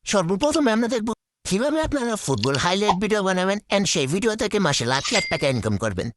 সর্বপ্রথমে আমরা দেখব কিভাবে আপনারা ফুটবল হাইলাইট ভিডিও বানাবেন এন্ড সেই ভিডিও থেকে মাসে লাখ লাখ টাকা ইনকাম করবেন।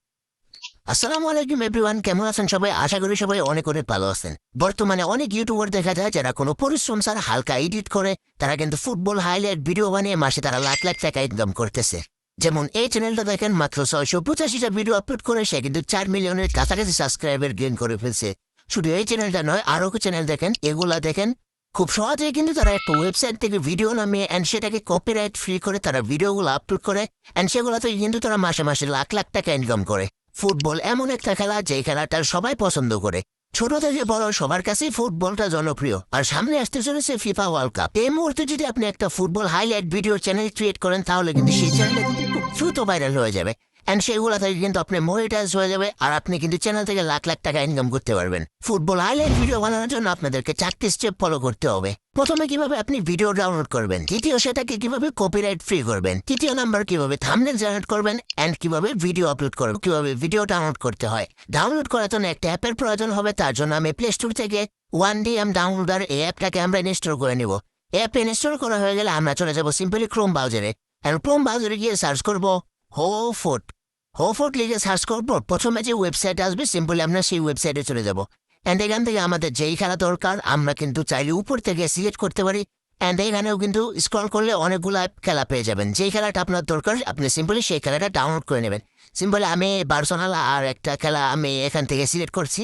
আসসালামু আলাইকুম এভরিওয়ান, কেমন আছেন সবাই? আশা করি সবাই অনেক অনেক ভালো আছেন। বর্তমানে অনেক ইউটিউবার দেখা যায় যারা কোনো পরিশ্রম ছাড়া হালকা এডিট করে তারা কিন্তু ফুটবল হাইলাইট ভিডিও বানিয়ে মাসে তারা লাখ লাখ টাকা ইনকাম করতেছে। যেমন এই চ্যানেলটা দেখেন, মাত্র 685টা ভিডিও আপলোড করে সে কিন্তু 4 মিলিয়নের কাছাকাছি সাবস্ক্রাইবার গেইন করে ফেলছে। শুধু এই চ্যানেলটা নয়, আরও চ্যানেল দেখেন, এগুলা দেখেন খুব সহজেই কিন্তু তারা একটা ওয়েবসাইট থেকে ভিডিও নামিয়ে অ্যান্ড সেটাকে কপিরাইট ফ্রি করে তারা ভিডিওগুলো আপলোড করে অ্যান্ড সেগুলো থেকে কিন্তু তারা মাসে মাসে লাখ লাখ টাকা ইনকাম করে। ফুটবল এমন একটা খেলা যে খেলাটার সবাই পছন্দ করে, ছোট থেকে বড় সবার কাছেই ফুটবলটা জনপ্রিয়। আর সামনে আসতে চলেছে ফিফা ওয়ার্ল্ড কাপ। এই মুহূর্তে যদি আপনি একটা football highlight video channel create করেন তাহলে কিন্তু সেই চ্যানেলটা কিন্তু খুব দ্রুত ভাইরাল হয়ে যাবে অ্যান্ড সেগুলো থেকে কিন্তু আপনি মনিটাইজ হয়ে যাবে আর আপনি কিন্তু চ্যানেল থেকে লাখ লাখ টাকা ইনকাম করতে পারবেন। ফুটবল হাইলাইট ভিডিও বানানোর জন্য আপনাদেরকে 4টি স্টেপ ফলো করতে হবে। প্রথমে কিভাবে আপনি ভিডিও ডাউনলোড করবেন, দ্বিতীয় সেটাকে কিভাবে কপিরাইট ফ্রি করবেন, তৃতীয় নাম্বার কিভাবে থাম্বনেল জেনারেট করবেন এন্ড কিভাবে ভিডিও আপলোড করবেন, কিভাবে ভিডিও ডাউনলোড করতে হয়। ডাউনলোড করার জন্য একটা অ্যাপের প্রয়োজন হবে, তার জন্য আমি প্লে স্টোর থেকে 1DM ডাউনলোডার এই অ্যাপটাকে আমরা ইনস্টল করে নিব। অ্যাপ ইনস্টল করা হয়ে গেলে আমরা চলে যাব সিম্পলি ক্রোম ব্রাউজারে এন্ড ক্রোম ব্রাউজারে গিয়ে সার্চ করব হোফোর্ট লিখে সার্চ করবো। প্রথমে যে ওয়েবসাইট আসবে সিম্পলি আমরা সেই ওয়েবসাইটে চলে যাব অ্যান্ড এখান থেকে আমাদের যেই খেলা দরকার আমরা কিন্তু চাইলে উপর থেকে সিলেক্ট করতে পারি অ্যান্ড এখানেও কিন্তু স্ক্রল করলে অনেকগুলো খেলা পেয়ে যাবেন। যেই খেলাটা আপনার দরকার আপনি সিম্পলি সেই খেলাটা ডাউনলোড করে নেবেন। সিম্পলি আমি বার্সেলোনা আর একটা খেলা আমি এখান থেকে সিলেক্ট করছি।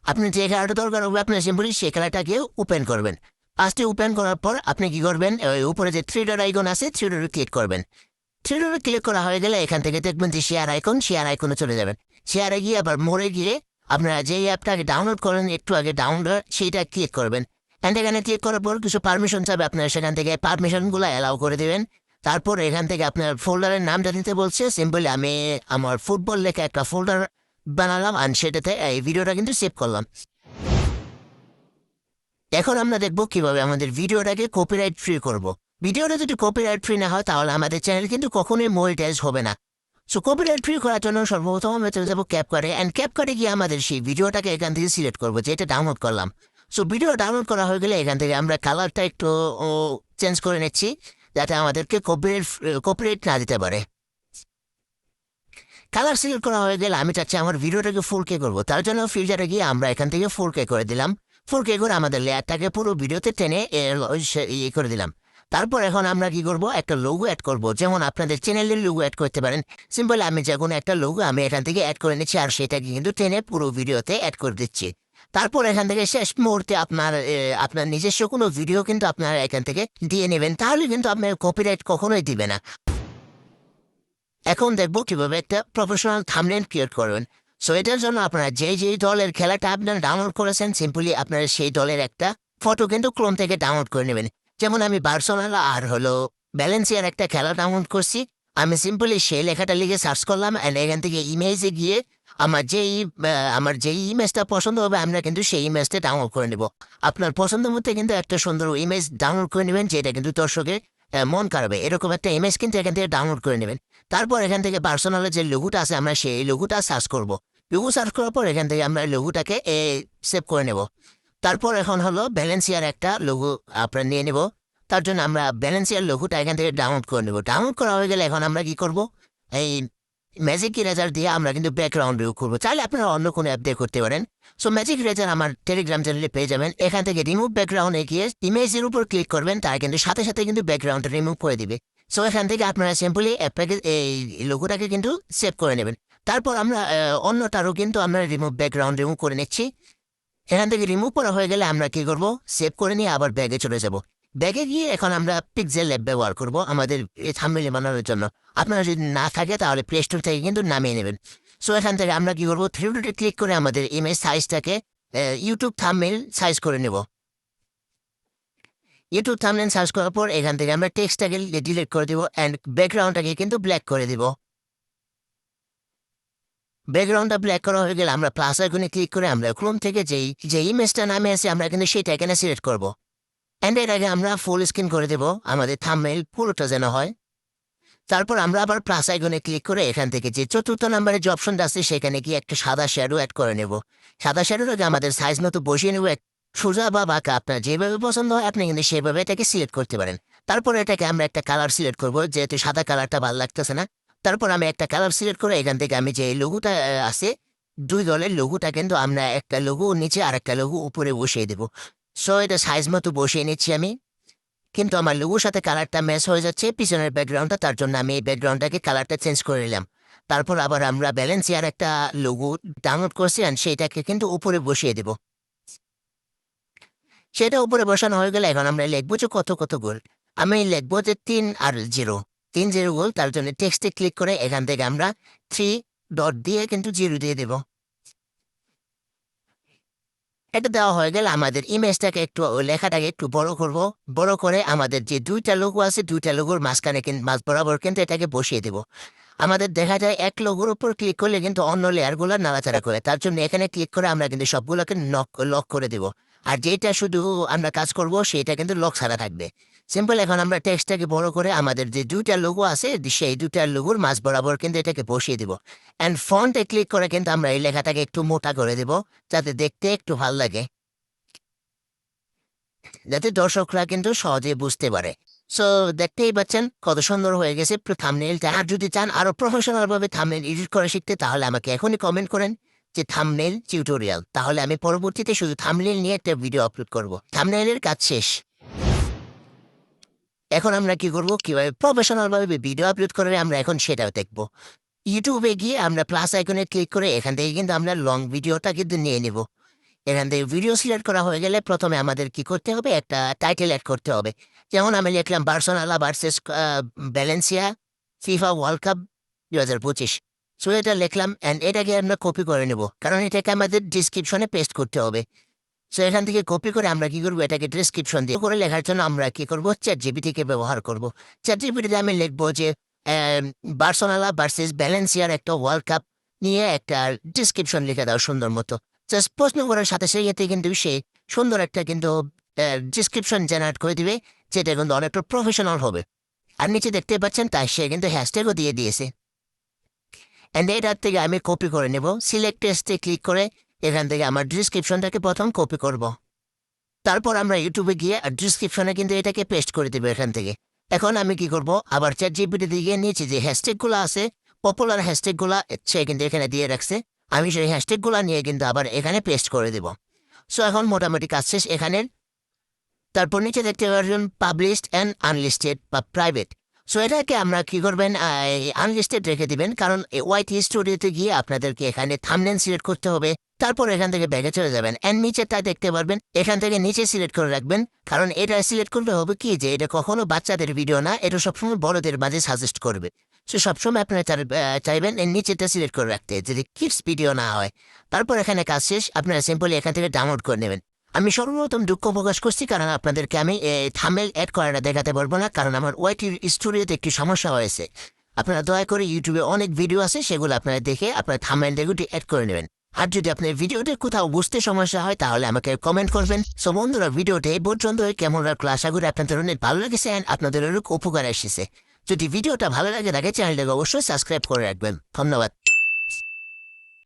আপনি যে খেলাটা দরকার হবে আপনি সিম্পলি সেই খেলাটাকে ওপেন করবেন। ফার্স্টে ওপেন করার পর আপনি কি করবেন, ওই উপরে যে 3 ডট আইকন আছে 3 ডটে ক্লিক করবেন। 3 ডটে ক্লিক করা হয়ে গেলে এখান থেকে দেখবেন যে শেয়ার আইকনে চলে যাবেন। শেয়ারে গিয়ে আবার মোড়ে গিয়ে আপনারা যেই অ্যাপটাকে ডাউনলোড করেন একটু আগে ডাউনলোড সেইটা ক্লিক করবেন অ্যান্ড এখানে ক্লিক করার পর কিছু পারমিশন চাবে, আপনারা সেখান থেকে পারমিশনগুলো অ্যালাউ করে দেবেন। তারপর এখান থেকে আপনার ফোল্ডারের নামটা দিতে বলছে, সিম্পলি আমি আমার ফুটবল লেখা একটা ফোল্ডার বানালাম আর সেটাতে এই ভিডিওটা কিন্তু সেভ করলাম। এখন আমরা দেখব কিভাবে আমাদের ভিডিওটাকে কপিরাইট ফ্রি করব। ভিডিওটা যদি কপিরাইট ফ্রি না হয় তাহলে আমাদের চ্যানেল কিন্তু কখনোই মনিটাইজ হবে না। সো কপিরাইট ফ্রি করার জন্য সর্বপ্রথম আমরা চলে যাবো ক্যাপকাটে অ্যান্ড ক্যাপকাটে গিয়ে আমাদের সেই ভিডিওটাকে এখান থেকে সিলেক্ট করবো যেটা ডাউনলোড করলাম। সো ভিডিও ডাউনলোড করা হয়ে গেলে এখান থেকে আমরা কালারটা একটু চেঞ্জ করে নিচ্ছি যাতে আমাদেরকে কপিরাইট না দিতে পারে। কালার সিলেক্ট করা হয়ে গেলে আমি চাচ্ছি আমার ভিডিওটাকে 4K করবো, তার জন্য ফিল্টারে গিয়ে আমরা এখান থেকে 4K করে দিলাম। 4K করে আমাদের লেয়ারটাকে পুরো ভিডিওতে টেনে ইয়ে করে দিলাম। তারপর এখন আমরা কি করব, একটা লোগো অ্যাড করব। যেমন আপনাদের চ্যানেলের লোগো অ্যাড করতে পারেন। সিম্পল আমি যে কোনো একটা লোগো আমি এখান থেকে অ্যাড করে নিচ্ছি আর সেটাকে কিন্তু টেনে পুরো ভিডিওতে অ্যাড করে দিচ্ছি। তারপর এখান থেকে শেষ মুহূর্তে আপনার নিজস্ব কোনো ভিডিও কিন্তু আপনারা এখান থেকে দিয়ে নেবেন, তাহলে কিন্তু আপনার কপিরাইট কখনোই দিবে না। এখন দেখবো কিভাবে একটা প্রফেশনাল থাম্বনেল ক্রিয়েট করবেন। সো এটার জন্য আপনারা যেই দলের খেলাটা আপনারা ডাউনলোড করেছেন সিম্পলি আপনারা সেই দলের একটা ফটো কিন্তু ক্রোম থেকে ডাউনলোড করে নেবেন। যেমন আমি বার্সেলোনা আর ভ্যালেন্সিয়ার একটা খেলা ডাউনলোড করছি। আমি সিম্পলি সেই লেখাটা লিখে সার্চ করলাম অ্যান্ড এখান থেকে ইমেজে গিয়ে আমার যেই ইমেজটা পছন্দ হবে আমরা কিন্তু সেই ইমেজটা ডাউনলোড করে নেব। আপনার পছন্দ মতো কিন্তু একটা সুন্দর ইমেজ ডাউনলোড করে নেবেন যেটা কিন্তু দর্শকের মন কাড়বে, এরকম একটা ইমেজ কিন্তু এখান থেকে ডাউনলোড করে নেবেন। তারপর এখান থেকে পার্সোনালের যে লোগোটা আছে আমরা সেই লোগোটা সার্চ করব। লোগো সার্চ করার পর এখান থেকে আমরা লোগোটাকে সেভ করে নেব। তারপর এখন হলো ভ্যালেন্সিয়ার একটা লোগো আপনারা নিয়ে নেব। তার জন্য আমরা ভ্যালেন্সিয়ার লোগোটা এখান থেকে ডাউনলোড করে নেব। ডাউনলোড করা হয়ে গেলে এখন আমরা কি করব, এই ম্যাজিক ইরেজার দিয়ে আমরা কিন্তু ব্যাকগ্রাউন্ড রিমুভ করবো। চাইলে আপনারা অন্য কোনো অ্যাপ দিয়ে করতে পারেন। সো ম্যাজিক ইরেজার আমার টেলিগ্রাম চ্যানেলে পেয়ে যাবেন। এখান থেকে রিমুভ ব্যাকগ্রাউন্ডে গিয়ে ইমেজের উপর ক্লিক করবেন, তার কিন্তু সাথে সাথে কিন্তু ব্যাকগ্রাউন্ডটা রিমুভ করে দিবে। সো এখান থেকে আপনারা সিম্পলি অ্যাপটাকে এই লোগোটাকে কিন্তু সেভ করে নেবেন। তারপর আমরা অন্যটারও কিন্তু আমরা রিমুভ ব্যাকগ্রাউন্ড রিমুভ করে নিচ্ছি। এখান থেকে রিমুভ করা হয়ে গেলে আমরা কি করব, সেভ করে নিয়ে আবার ব্যাগে চলে যাব। ব্যাগে গিয়ে এখন আমরা পিক্সেল ল্যাব ব্যবহার করব আমাদের এই থাম্বনেল বানানোর জন্য। আপনারা যদি না থাকে তাহলে প্লে স্টোর থেকে কিন্তু নামিয়ে নেবেন। সো এখান থেকে আমরা কি করবো, 3 ডটে ক্লিক করে আমাদের ইমেজ সাইজটাকে ইউটিউব থাম্বনেল সাইজ করে নেব। ইউটিউব থাম্বনেল সার্চ করার পর এখান থেকে আমরা টেক্সটটাকে ডিলিট করে দেবো অ্যান্ড ব্যাকগ্রাউন্ডটাকে কিন্তু ব্ল্যাক করে দেব। ব্যাকগ্রাউন্ডটা ব্ল্যাক করা হয়ে গেলে আমরা প্লাস আইকনে ক্লিক করে আমরা ক্রোম থেকে যে ইমেজটা নামে আছে আমরা কিন্তু সেটা এখানে সিলেক্ট করব অ্যান্ড এর আগে আমরা ফুল স্ক্রিন করে দেব আমাদের থাম্বনেল পুরোটা যেন হয়। তারপর আমরা আবার প্লাস আইকনে ক্লিক করে এখান থেকে যে 4র্থ নাম্বারের যে অপশনটা আছে সেখানে গিয়ে একটা সাদা শ্যাডো অ্যাড করে নেব। সাদা শ্যাডোটাকে আমাদের সাইজ মতো বসিয়ে নেব সোজা বা বাঁকা আপনার যেভাবে পছন্দ হয় আপনি কিন্তু সেভাবে এটাকে সিলেক্ট করতে পারেন। তারপরে এটাকে আমরা একটা কালার সিলেক্ট করবো, যেহেতু সাদা কালারটা ভালো লাগতেছে না। তারপর আমি একটা কালার সিলেক্ট করে এখান থেকে আমি যে লোগোটা আছে, 2 দলের লোগোটা কিন্তু আমরা একটা লোগো নিচে আর একটা লোগো উপরে বসিয়ে দেবো। সো এটা সাইজ মতো বসিয়ে নিচ্ছি আমি। কিন্তু আমার লোগোর সাথে কালারটা ম্যাচ হয়ে যাচ্ছে পিছনের ব্যাকগ্রাউন্ডটা, তার জন্য আমি এই ব্যাকগ্রাউন্ডটাকে কালারটা চেঞ্জ করে নিলাম। তারপর আবার আমরা ব্যালেন্সিয়ার একটা লোগো ডাউনলোড করছি আর সেইটাকে কিন্তু উপরে বসিয়ে দেব। সেটা উপরে বসানো হয়ে গেলে এখন আমরা লিখবো যে কত কত গোল। আমি লিখবো যে 3 আর 0, 3-0 গোল। তার জন্য টেক্সটে ক্লিক করে এখান থেকে আমরা 3 ডট দিয়ে কিন্তু 0 দিয়ে দেব। এটা দেওয়া হয়ে গেলে আমাদের ইমেজটাকে একটু লেখাটাকে একটু বড় করব। বড় করে আমাদের যে 2টা লোগো আছে 2টা লোগোর মাঝখানে কিন্তু মাঝ বরাবর কিন্তু এটাকে বসিয়ে দেব। আমাদের দেখা যায় এক লোগোর উপর ক্লিক করলে কিন্তু অন্য লেয়ারগুলো নাড়াচাড়া করে, তার জন্য এখানে ক্লিক করে আমরা কিন্তু সবগুলোকে লক করে দেব। আর যেটা শুধু আমরা কাজ করব সেটা কিন্তু লক ছাড়া থাকবে। সিম্পল। এখন আমরা টেক্সটটাকে বড় করে আমাদের যে 2টা লোগো আছে সেই 2টা লোগোর মাঝ বরাবর কিন্তু এটাকে বসিয়ে দেব। অ্যান্ড ফন্টে ক্লিক করে কিন্তু আমরা এই লেখাটাকে একটু মোটা করে দেব, যাতে দেখতে একটু ভালো লাগে, যাতে দর্শকরা কিন্তু সহজে বুঝতে পারে। সো দেখতেই পাচ্ছেন কত সুন্দর হয়ে গেছে থাম্বনেইলটা। আর যদি চান আরো প্রফেশনাল ভাবে থাম্বনেইল এডিট করে শিখতে, তাহলে আমাকে এখনই কমেন্ট করেন যে থাম্বনেইল টিউটোরিয়াল, তাহলে আমি পরবর্তীতে শুধু থাম্বনেইল নিয়ে একটা ভিডিও আপলোড করব। থাম্বনেইলের কাজ শেষ। এখন আমরা কি করব, কিভাবে প্রফেশনাল ভাবে ভিডিও আপলোড করে আমরা এখন সেটাও দেখব। ইউটিউবে গিয়ে আমরা প্লাস আইকনে ক্লিক করে এখান থেকে কিন্তু আমরা লং ভিডিওটা কিন্তু নিয়ে নেব। এখান থেকে ভিডিও সিলেক্ট করা হয়ে গেলে প্রথমে আমাদের কি করতে হবে, একটা টাইটেল অ্যাড করতে হবে। যেমন আমি লিখলাম Barcelona versus Valencia FIFA world cup 2025। So এটা লিখলাম অ্যান্ড এটাকে আমরা কপি করে নেব, কারণ এটাকে আমাদের ডিসক্রিপশনে পেস্ট করতে হবে। সো এখান থেকে কপি করে আমরা কি করবো, এটাকে ডিসক্রিপশন দিয়ে করে লেখার জন্য আমরা কি করবো, চ্যাটজিপিটিকে ব্যবহার করব। চ্যাটজিপিটিতে আমি লিখবো যে বার্সেলোনা ভার্সেস ভ্যালেন্সিয়ার একটা ওয়ার্ল্ড কাপ নিয়ে একটা ডিসক্রিপশন লিখে দাও সুন্দর মতো। জাস্ট প্রশ্ন করার সাথে সেই এতে কিন্তু সে সুন্দর একটা কিন্তু ডিসক্রিপশন জেনারেট করে দিবে, যেটা কিন্তু অনেকটা প্রফেশনাল হবে। আর নিচে দেখতে পাচ্ছেন তাই সে কিন্তু হ্যাশট্যাগও দিয়ে দিয়েছে। অ্যান্ড এটার থেকে আমি কপি করে নেব। সিলেক্ট টেক্সটে ক্লিক করে এখান থেকে আমার ডিসক্রিপশনটাকে প্রথম কপি করব। তারপর আমরা ইউটিউবে গিয়ে ডিসক্রিপশনে কিন্তু এটাকে পেস্ট করে দেবো এখান থেকে। এখন আমি কি করব, আবার চ্যাটজিপিটি গিয়ে নিচে যে হ্যাশট্যাগুলো আছে, পপুলার হ্যাশট্যাগুলো সে কিন্তু এখানে দিয়ে রাখছে। আমি সেই হ্যাশট্যাগুলো নিয়ে কিন্তু আবার এখানে পেস্ট করে দেব। সো এখন মোটামুটি কাজ শেষ এখানের। তারপর নিচে দেখতে পারবেন পাবলিশড অ্যান্ড আনলিস্টেড বা প্রাইভেট। সো এটাকে আমরা কি করবেন, আনলিস্টেড রেখে দিবেন, কারণ ওয়াইটি স্টুডিওতে গিয়ে আপনাদেরকে এখানে থাম্বনেল সিলেক্ট করতে হবে। তারপর এখান থেকে ব্যাগে চলে যাবেন অ্যান্ড নিচে তা দেখতে পারবেন, এখান থেকে নিচে সিলেক্ট করে রাখবেন, কারণ এটা সিলেক্ট করলে হবে কি যে এটা কখনো বাচ্চাদের ভিডিও না, এটা সবসময় বড়দের মাঝে সাজেস্ট করবে। সো সবসময় আপনারা চাইবেন এর নিচেটা সিলেক্ট করে রাখতে, যদি কিডস ভিডিও না হয়। তারপর এখানে কাজ শেষ, আপনারা সিম্পলি এখান থেকে ডাউনলোড করে নেবেন। আমি সর্বপ্রথম দুঃখ প্রকাশ করছি, কারণ আপনাদেরকে আমি থাম্বনেল অ্যাড করাটা দেখাতে পারবো না, কারণ আমার ওয়াইটি স্টুডিওতে একটি সমস্যা হয়েছে। আপনারা দয়া করে ইউটিউবে অনেক ভিডিও আছে, সেগুলো আপনারা দেখে আপনার থাম্বনেলটাকে অ্যাড করে নেবেন। আর যদি আপনার ভিডিওতে কোথাও বুঝতে সমস্যা হয় তাহলে আমাকে কমেন্ট করবেন। সো বন্ধুরা, ভিডিওটা এই পর্যন্ত কেমন রাখলো, আশা করি আপনাদের অনেক ভালো লেগেছে অ্যান্ড আপনাদের অনেক উপকার এসেছে। যদি ভিডিওটা ভালো লাগে থাকে চ্যানেলটাকে অবশ্যই সাবস্ক্রাইব করে রাখবেন। ধন্যবাদ।